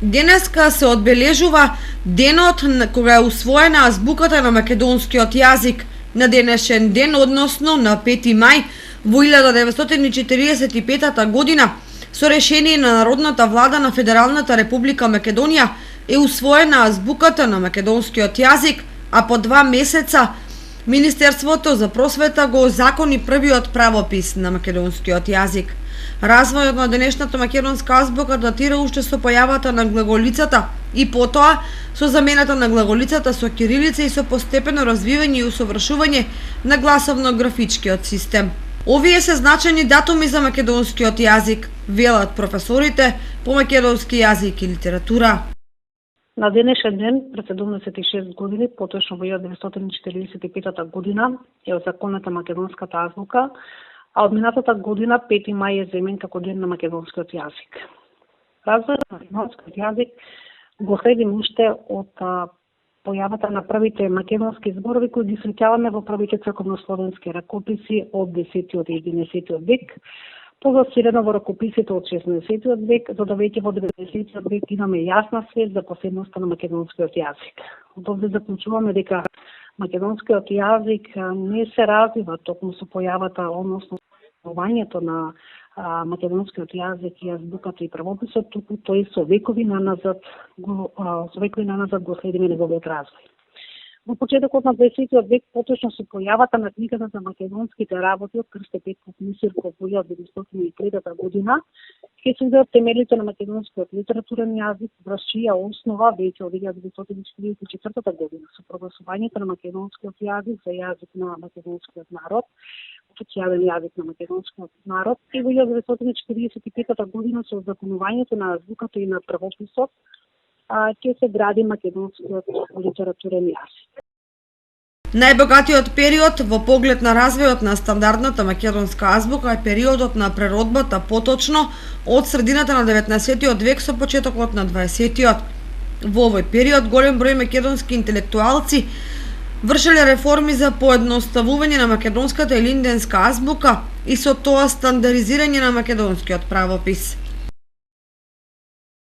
Денеска се одбележува денот кога е усвоена азбуката на македонскиот јазик. На денешен ден, односно на 5 мај во 1945 година, со решение на Народната влада на Федералната република Македонија е усвоена азбуката на македонскиот јазик, а по 2 месеца Министерството за просвета го озакони првиот правопис на македонскиот јазик. Развојот на денешната македонска азбука датира уште со појавата на глаголицата и потоа со замената на глаголицата со кирилица и со постепено развивање и усовршување на гласовно-графичкиот систем. Овие се значајни датуми за македонскиот јазик, велат професорите по македонски јазик и литература. На денешен ден, пред 76 години, поточно во 1945 година, е озаконета македонската азбука, а од минатата година 5 мај е земен како ден на македонскиот јазик. Развојот на македонскиот јазик го следим уште од појавата на првите македонски зборови кои ги среќаваме во првите црковнословенски ракописи од 10 и 11 век, позасилено во ракописите од 16 век, за да веќе во 19 век имаме јасна свест за посебноста на македонскиот јазик. Од овде заклучуваме дека македонскиот јазик не се развива токму со појавата, односно формувањето на македонскиот јазик и азбуката и правописот, туку тој со векови наназад го следиме неговиот развој. Во почетокот на 20 век, поточно со појавата на книгата за македонските работи од Крсте Петков Мисирков во 1903 година, ќе се видат темелите на македонскиот литературен јазик, врз чија основа веќе од 1944 година со прогласувањето на македонскиот јазик за јазик на македонскиот народ, официјален јазик на македонскиот народ, и во 1945 година со законувањето на азбуката и на правописот ќе се гради македонскиот литературен јазик. Најбогатиот период во поглед на развојот на стандардната македонска азбука е периодот на преродбата, поточно од средината на 19 век со почетокот на 20-тиот. Во овој период голем број македонски интелектуалци вршеле реформи за поедноставување на македонската и линденска азбука и со тоа стандаризирање на македонскиот правопис.